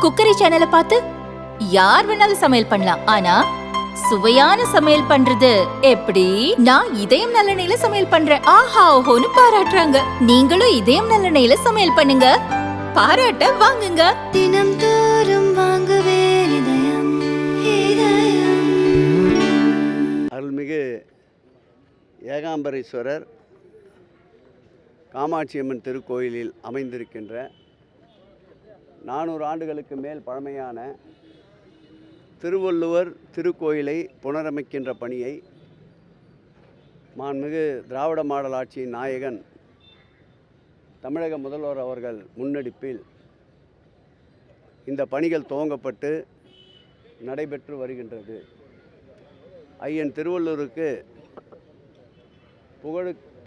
Cookery சேனலை பார்த்து யார் வேணாலும் சமையல் பண்ணலாம். ஆனா சுவையான சமையல் பண்றது எப்படி? நான் இதயம் நல்லெண்ணெயில சமையல் பண்றேன். ஆஹா ஓஹோன்னு பாராட்டுறாங்க. நீங்களும் இதயம் நல்லெண்ணெயில சமையல் பண்ணுங்க, பாராட்ட வாங்குங்க. தினம் தோறும் வாங்குவே இதயம் இதயம். அருள்மிகு ஏகாம்பரேஸ்வரர் காமாட்சியம்மன் திருக்கோயிலில் அமைந்திருக்கின்ற 400 ஆண்டுகளுக்கு மேல் பழமையான திருவள்ளுவர் திருக்கோயிலை புனரமைக்கின்ற பணியை மாண்புமிகு திராவிட மாடல் ஆட்சியின் நாயகன் தமிழக முதல்வர் அவர்கள் முன்னெடுப்பில் இந்த பணிகள் துவங்கப்பட்டு நடைபெற்று வருகின்றது. ஐயன் திருவள்ளுவருக்கு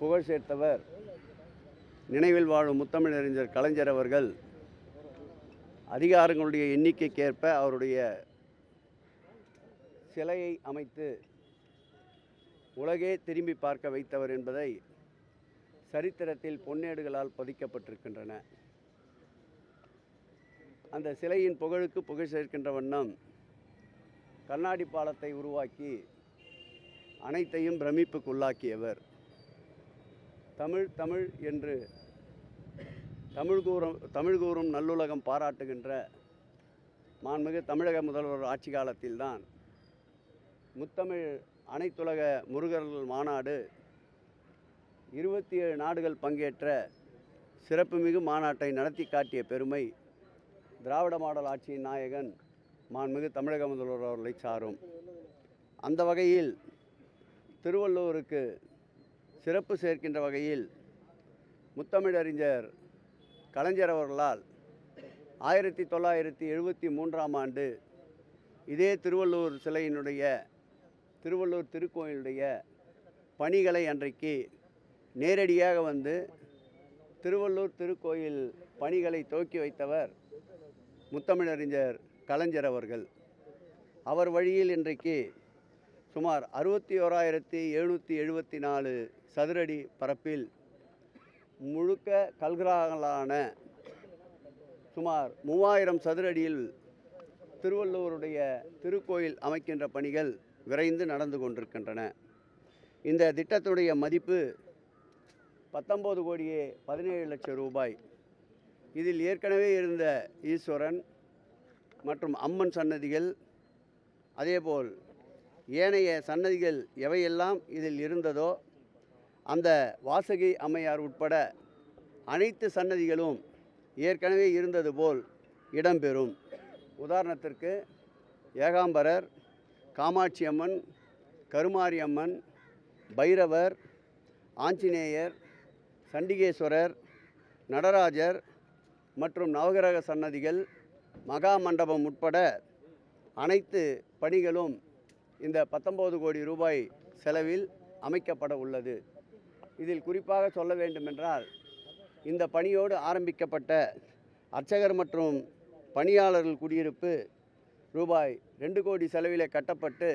புகழ் சேர்த்தவர் நினைவில் வாழும் முத்தமிழறிஞர் கலைஞர் அவர்கள் அதிகாரங்களுடைய எண்ணிக்கைக்கேற்ப அவருடைய சிலையை அமைத்து உலகே திரும்பி பார்க்க வைத்தவர் என்பதை சரித்திரத்தில் பொன்னேடுகளால் பதிக்கப்பட்டிருக்கின்றன. அந்த சிலையின் புகழுக்கு புகழ் சேர்க்கின்ற வண்ணம் கண்ணாடி பாலத்தை உருவாக்கி அனைத்தையும் பிரமிப்புக்குள்ளாக்கியவர். தமிழ் என்று தமிழ் கூறும் நல்லுலகம் பாராட்டுகின்ற மாண்புமிகு தமிழக முதல்வர் ஆட்சி காலத்தில்தான் முத்தமிழ் அனைத்துலக முருகர்கள் மாநாடு 27 நாடுகள் பங்கேற்ற சிறப்புமிகு மாநாட்டை நடத்தி காட்டிய பெருமை திராவிட மாடல் ஆட்சியின் நாயகன் மாண்புமிகு தமிழக முதல்வர் அவர்களை சாரும். அந்த வகையில் திருவள்ளுவருக்கு சிறப்பு சேர்க்கின்ற வகையில் முத்தமிழறிஞர் கலைஞர் அவர்களால் 1973ஆம் ஆண்டு இதே திருவள்ளுவர் திருக்கோயிலுடைய பணிகளை அன்றைக்கு நேரடியாக வந்து திருவள்ளூர் திருக்கோயில் பணிகளை துவக்கி வைத்தவர் முத்தமிழறிஞர் கலைஞர் அவர்கள். அவர் வழியில் இன்றைக்கு சுமார் 61,774 சதுரடி பரப்பில் முழுக்க கல்கிராகங்களான சுமார் 3000 சதுரடியில் திருவள்ளுவருடைய திருக்கோயில் அமைக்கின்ற பணிகள் விரைந்து நடந்து கொண்டிருக்கின்றன. இந்த திட்டத்துடைய மதிப்பு 19,17,00,000 ரூபாய். இதில் ஏற்கனவே இருந்த ஈஸ்வரன் மற்றும் அம்மன் சன்னதிகள், அதேபோல் ஏனைய சன்னதிகள் எவையெல்லாம் இதில் இருந்ததோ அந்த வாசகி அம்மையார் உட்பட அனைத்து சன்னதிகளும் ஏற்கனவே இருந்தது போல் இடம்பெறும். உதாரணத்திற்கு ஏகாம்பரர், காமாட்சி அம்மன், கருமாரி அம்மன், பைரவர், ஆஞ்சநேயர், சண்டிகேஸ்வரர், நடராஜர் மற்றும் நவகிரக சன்னதிகள், மகா மண்டபம் உட்பட அனைத்து பணிகளும் இந்த 19 கோடி ரூபாய் செலவில் அமைக்கப்பட உள்ளது. இதில் குறிப்பாக சொல்ல வேண்டுமென்றால் இந்த பணியோடு ஆரம்பிக்கப்பட்ட அர்ச்சகர் மற்றும் பணியாளர்கள் குடியிருப்பு ரூபாய் 2 கோடி செலவிலே கட்டப்பட்டு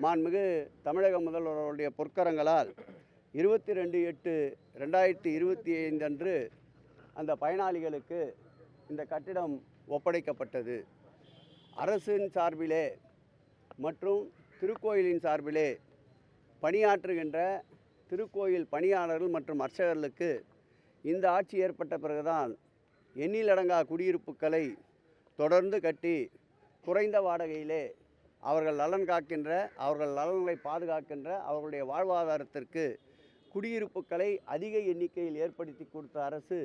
மாண்புமிகு தமிழக முதல்வருடைய பொற்கரங்களால் 22/8/2025 அன்று அந்த பயனாளிகளுக்கு இந்த கட்டிடம் ஒப்படைக்கப்பட்டது. அரசின் சார்பிலே மற்றும் திருக்கோயிலின் சார்பிலே பணியாற்றுகின்ற திருக்கோயில் பணியாளர்கள் மற்றும் அர்ச்சகர்களுக்கு இந்த ஆட்சி ஏற்பட்ட பிறகுதான் எண்ணிலடங்கா குடியிருப்புகளை தொடர்ந்து கட்டி குறைந்த வாடகையிலே அவர்கள் நலன்களை பாதுகாக்கின்ற அவர்களுடைய வாழ்வாதாரத்திற்கு குடியிருப்புகளை அதிக எண்ணிக்கையில் ஏற்படுத்தி கொடுத்த அரசு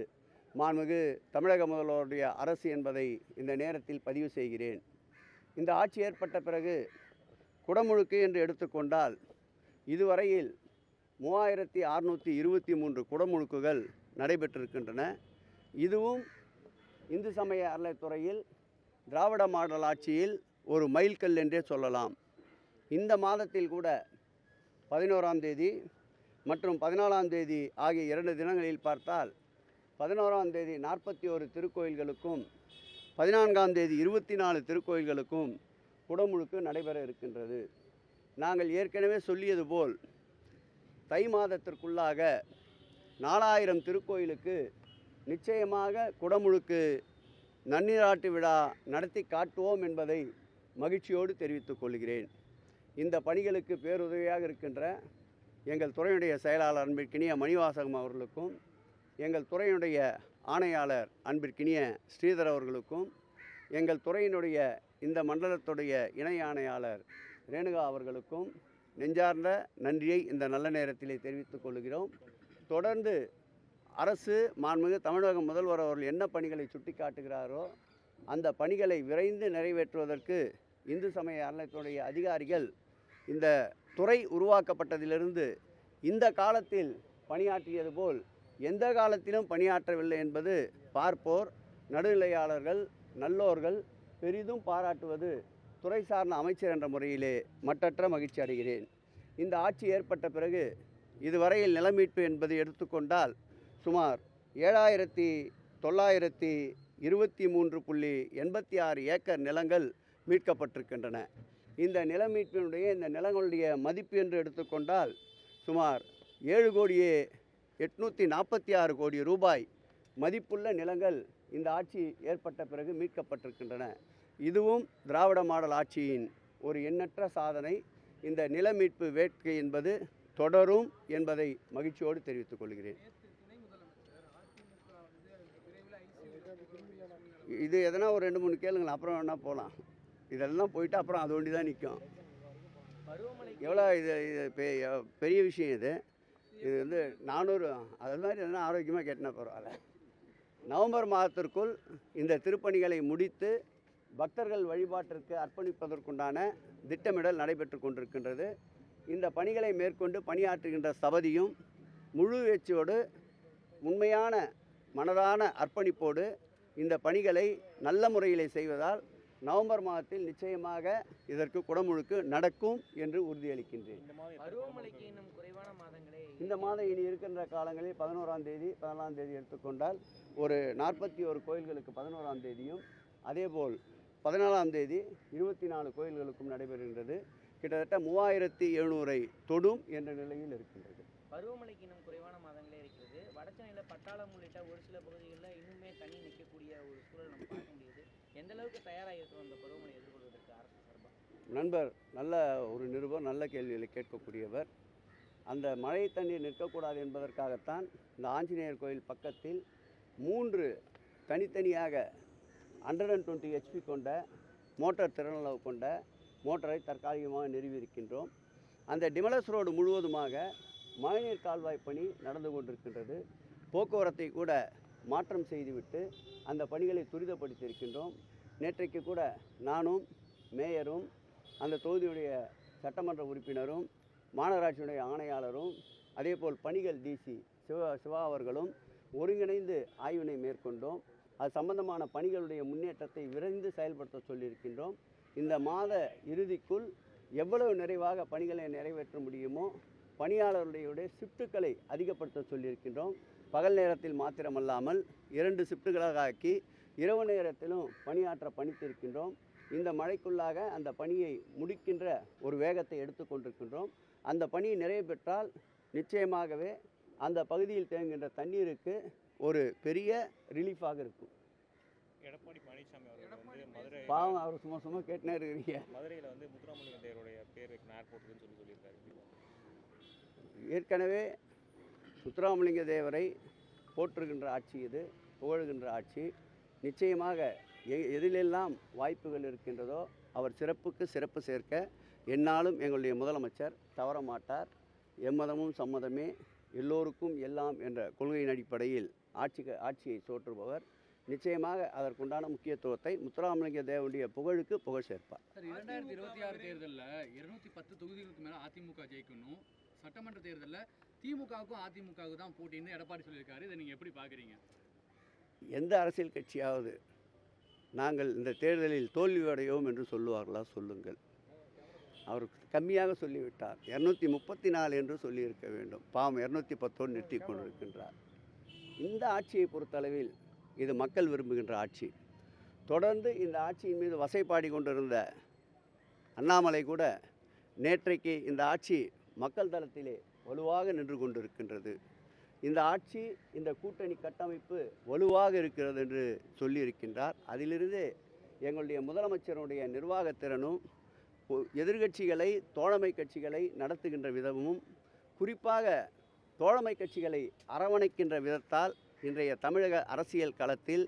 மாண்புமிகு தமிழக முதல்வருடைய அரசு என்பதை இந்த நேரத்தில் பதிவு செய்கிறேன். இந்த ஆட்சி ஏற்பட்ட பிறகு குடமுழுக்கு என்று எடுத்துக்கொண்டால் இதுவரையில் 3623 குடமுழுக்குகள் நடைபெற்றிருக்கின்றன. இதுவும் இந்து சமய அறநிலையத்துறையில் திராவிட மாடல் ஆட்சியில் ஒரு மைல்கல் என்றே சொல்லலாம். இந்த மாதத்தில் கூட 11ஆம் தேதி மற்றும் 14ஆம் தேதி ஆகிய 2 தினங்களில் பார்த்தால் 11ஆம் தேதி 41 திருக்கோயில்களுக்கும் 14ஆம் தேதி 24 திருக்கோயில்களுக்கும் குடமுழுக்கு நடைபெற இருக்கின்றது. நாங்கள் ஏற்கனவே சொல்லியது போல் தை மாதத்திற்குள்ளாக 4000 திருக்கோயிலுக்கு நிச்சயமாக குடமுழுக்கு நன்னீராட்டு விழா நடத்தி காட்டுவோம் என்பதை மகிழ்ச்சியோடு தெரிவித்துக் கொள்கிறேன். இந்த பணிகளுக்கு பேருதவியாக இருக்கின்ற எங்கள் துறையினுடைய செயலாளர் அன்பிற்கினிய மணிவாசகம் அவர்களுக்கும், எங்கள் துறையினுடைய ஆணையாளர் அன்பிற்கினிய ஸ்ரீதர் அவர்களுக்கும், எங்கள் துறையினுடைய இந்த மண்டலத்துடைய இணை ஆணையாளர் ரேணுகா அவர்களுக்கும் நெஞ்சார்ந்த நன்றியை இந்த நல்ல நேரத்திலே தெரிவித்துக் கொள்கிறோம். தொடர்ந்து அரசு மாண்புமிகு தமிழக முதல்வர் அவர்கள் என்ன பணிகளை சுட்டி காட்டுகிறாரோ அந்த பணிகளை விரைந்து நிறைவேற்றுவதற்கு இந்து சமய அறநிலையத்துடைய அதிகாரிகள் இந்த துறை உருவாக்கப்பட்டதிலிருந்து இந்த காலத்தில் பணியாற்றியது போல் எந்த காலத்திலும் பணியாற்றவில்லை என்பது பார்ப்போர், நடுநிலையாளர்கள், நல்லோர்கள் பெரிதும் பாராட்டுவது துறை சார்ந்த அமைச்சர் என்ற முறையிலே மட்டற்ற மகிழ்ச்சி அடைகிறேன். இந்த ஆட்சி ஏற்பட்ட பிறகு இதுவரையில் நில மீட்பு என்பதை எடுத்துக்கொண்டால் சுமார் 7,923.86 ஏக்கர் நிலங்கள் மீட்கப்பட்டிருக்கின்றன. இந்த நில மீட்பினுடைய இந்த நிலங்களுடைய மதிப்பு என்று எடுத்துக்கொண்டால் சுமார் 7,846 கோடி ரூபாய் மதிப்புள்ள நிலங்கள் இந்த ஆட்சி ஏற்பட்ட பிறகு மீட்கப்பட்டிருக்கின்றன. இதுவும் திராவிட மாடல் ஆட்சியின் ஒரு எண்ணற்ற சாதனை. இந்த நில மீட்பு வேட்கை என்பது தொடரும் என்பதை மகிழ்ச்சியோடு தெரிவித்துக் கொள்கிறேன். இது எதனா ஒரு 2-3 கேளுங்களேன், அப்புறம் வேணால் போகலாம். இதெல்லாம் போயிட்டு அப்புறம் அது ஒண்டி தான் நிற்கும். எவ்வளோ இது பெரிய விஷயம். இது வந்து 400 அது மாதிரி எதனா ஆரோக்கியமாக கேட்டினா பரவாயில்ல. நவம்பர் மாதத்திற்குள் இந்த திருப்பணிகளை முடித்து பக்தர்கள் வழிபாட்டிற்கு அர்ப்பணிப்பதற்குண்டான திட்டமிடல் நடைபெற்று கொண்டிருக்கின்றது. இந்த பணிகளை மேற்கொண்டு பணியாற்றுகின்ற சபதியும் முழு வெற்றியோடு உண்மையான மனதான அர்ப்பணிப்போடு இந்த பணிகளை நல்ல முறையில் செய்வதால் நவம்பர் மாதத்தில் நிச்சயமாக இதற்கு குடமுழுக்கு நடக்கும் என்று உறுதியளிக்கின்றேன். இந்த மாதம் இனி இருக்கின்ற காலங்களில் 11ஆம் தேதி 14ஆம் தேதி எடுத்துக்கொண்டால் ஒரு 41 கோயில்களுக்கு 11ஆம் தேதியும், அதேபோல் 14ஆம் தேதி 24 கோயில்களுக்கும் நடைபெறுகின்றது. கிட்டத்தட்ட 3700 தொடும் என்ற நிலையில் இருக்கின்றது. பருவமழைக்கு இன்னும் குறைவான மாதங்களே இருக்கிறது. வடசென்னையில் பட்டாளம் உள்ளிட்ட ஒரு சில பகுதிகளில் இன்னுமே தண்ணி நிற்கக்கூடிய ஒரு சூழல் நம்ம பார்க்க முடியுது. எந்த அளவுக்கு தயாராக இருக்கிறோம் அந்த பருவமழை எதிர்கொள்வதற்கு அரசு சார்பாக? நண்பர் நல்ல ஒரு நிருபர், நல்ல கேள்விகளை கேட்கக்கூடியவர். அந்த மழை தண்ணீர் நிற்கக்கூடாது என்பதற்காகத்தான் இந்த ஆஞ்சநேயர் கோயில் பக்கத்தில் 3 தனித்தனியாக 120 HP கொண்ட மோட்டார் திறனளவு கொண்ட மோட்டரை தற்காலிகமாக நிறுவியிருக்கின்றோம். அந்த டிமலஸ் ரோடு முழுவதுமாக மழைநீர் கால்வாய் பணி நடந்து கொண்டிருக்கின்றது. போக்குவரத்தை கூட மாற்றம் செய்துவிட்டு அந்த பணிகளை துரிதப்படுத்தியிருக்கின்றோம். நேற்றைக்கு கூட நானும் மேயரும் அந்த தொகுதியுடைய சட்டமன்ற உறுப்பினரும் மாநகராட்சியுடைய ஆணையாளரும் அதேபோல் பணிகள் டிசி சிவா அவர்களும் ஒருங்கிணைந்து ஆய்வினை மேற்கொண்டோம். அது சம்பந்தமான பணிகளுடைய முன்னேற்றத்தை விரைந்து செயல்படுத்த சொல்லியிருக்கின்றோம். இந்த மாத இறுதிக்குள் எவ்வளவு நிறைவாக பணிகளை நிறைவேற்ற முடியுமோ பணியாளர்களுடைய ஷிஃப்ட்டுகளை அதிகப்படுத்த சொல்லியிருக்கின்றோம். பகல் நேரத்தில் மாத்திரமல்லாமல் 2 ஷிஃப்ட்டுகளாக ஆக்கி இரவு நேரத்திலும் பணியாற்ற பணித்திருக்கின்றோம். இந்த மழைக்குள்ளாக அந்த பணியை முடிக்கின்ற ஒரு வேகத்தை எடுத்துக்கொண்டிருக்கின்றோம். அந்த பணி நிறைவு பெற்றால் நிச்சயமாகவே அந்த பகுதியில் தேங்குகின்ற தண்ணீருக்கு ஒரு பெரிய ரிலீஃபாக இருக்கும். எடப்பாடி பழனிசாமி அவர்கள் மதுரை பாவம் அவர் சும்மா கேட்டுனே இருக்கிறீங்க. மதுரையில் முத்துராமலிங்க தேவருடைய பேர் வைக்கணும் ஏர்போர்ட்டுன்னு சொல்லியிருக்காரு. ஏற்கனவே முத்துராமலிங்க தேவரை போற்றுகின்ற ஆட்சி இது, புகழ்கின்ற ஆட்சி. நிச்சயமாக எதிலெல்லாம் வாய்ப்புகள் இருக்கின்றதோ அவர் சிறப்புக்கு சிறப்பு சேர்க்க என்னாலும் எங்களுடைய முதலமைச்சர் தவற மாட்டார். எம்மதமும் சம்மதமே, எல்லோருக்கும் எல்லாம் என்ற கொள்கையின் அடிப்படையில் ஆட்சியை சோற்றுபவர். நிச்சயமாக அதற்குண்டான முக்கியத்துவத்தை முத்துராமலிங்க தேவனுடைய புகழுக்கு புகழ் சேர்ப்பார். 2026 தேர்தலில் 210 தொகுதிகளுக்கு மேலே அதிமுக ஜெயிக்கணும். சட்டமன்ற தேர்தலில் திமுகவுக்கும் அதிமுகவுக்கு தான் போட்டின்னு எடப்பாடி சொல்லியிருக்காரு. இதை நீங்கள் எப்படி பார்க்குறீங்க? எந்த அரசியல் கட்சியாவது நாங்கள் இந்த தேர்தலில் தோல்வியடையோம் என்று சொல்லுவார்களா? சொல்லுங்கள். அவர் கம்மியாக சொல்லிவிட்டார். 234 என்று சொல்லியிருக்க வேண்டும். பாவம் 210 நிறுத்தி கொண்டிருக்கின்றார். இந்த ஆட்சியை பொறுத்தளவில் இது மக்கள் விரும்புகின்ற ஆட்சி. தொடர்ந்து இந்த ஆட்சியின் மீது வசைப்பாடி கொண்டிருந்த அண்ணாமலை கூட நேற்றைக்கு இந்த ஆட்சி மக்கள் தளத்திலே வலுவாக நின்று கொண்டிருக்கின்றது. இந்த ஆட்சி, இந்த கூட்டணி கட்டமைப்பு வலுவாக இருக்கிறது என்று சொல்லியிருக்கின்றார். அதிலிருந்து எங்களுடைய முதலமைச்சருடைய நிர்வாகத்திறனும் எதிர்க்கட்சிகளை, தோழமை கட்சிகளை நடத்துகின்ற விதமும், குறிப்பாக தோழமை கட்சிகளை அரவணைக்கின்ற விதத்தால் இன்றைய தமிழக அரசியல் களத்தில்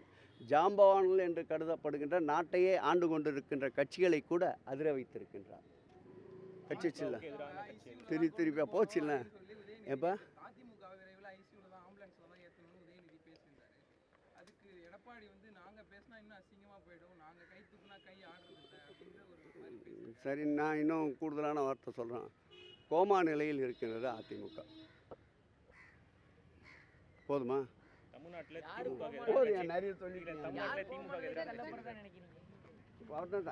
ஜாம்பவான்கள் என்று கருதப்படுகின்ற நாட்டையே ஆண்டு கொண்டிருக்கின்ற கட்சிகளை கூட அதிர வைத்திருக்கின்றார். கட்சி சில்ல திருப்பியா போச்சில்ல எப்போ அதிமுக விரைவில் ஐசியூல தான் ஆம்புலன்ஸ்ல தான் ஏற்றணும்னு உதயநிதி பேசியிருந்தாரு. அதுக்கு எடப்பாடி வந்து நாங்க பேசினா இன்னும் அசிங்கமா போயிடும், நாங்க கை தூக்குனா கை ஆடுறது இல்லை அப்படின்ற ஒரு மாதிரி பேசி. சரி, நான் இன்னும் கூடுதலான வார்த்தை சொல்கிறேன். கோமா நிலையில் இருக்கின்றது அதிமுக. போதுமா? தமிழ்நாட்டில் போதும், நிறைய சொல்லிக்கிறேன். தமிழ்நாட்டில் திமுக தள்ளப்படுறதா நினைக்கிறீங்க?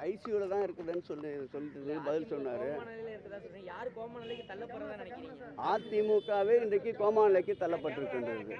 ஐசியூவில் தான் இருக்குதுன்னு சொல்லிட்டு பதில் சொன்னார். கோமா நிலையில இருக்குதா சொல்றீங்க. யாரு கோமா நிலைக்கு தள்ளப்படுறதா நினைக்கிறீங்க? அதிமுகவே இன்றைக்கு கோமா நிலைக்கு தள்ளப்பட்டிருக்கின்றது.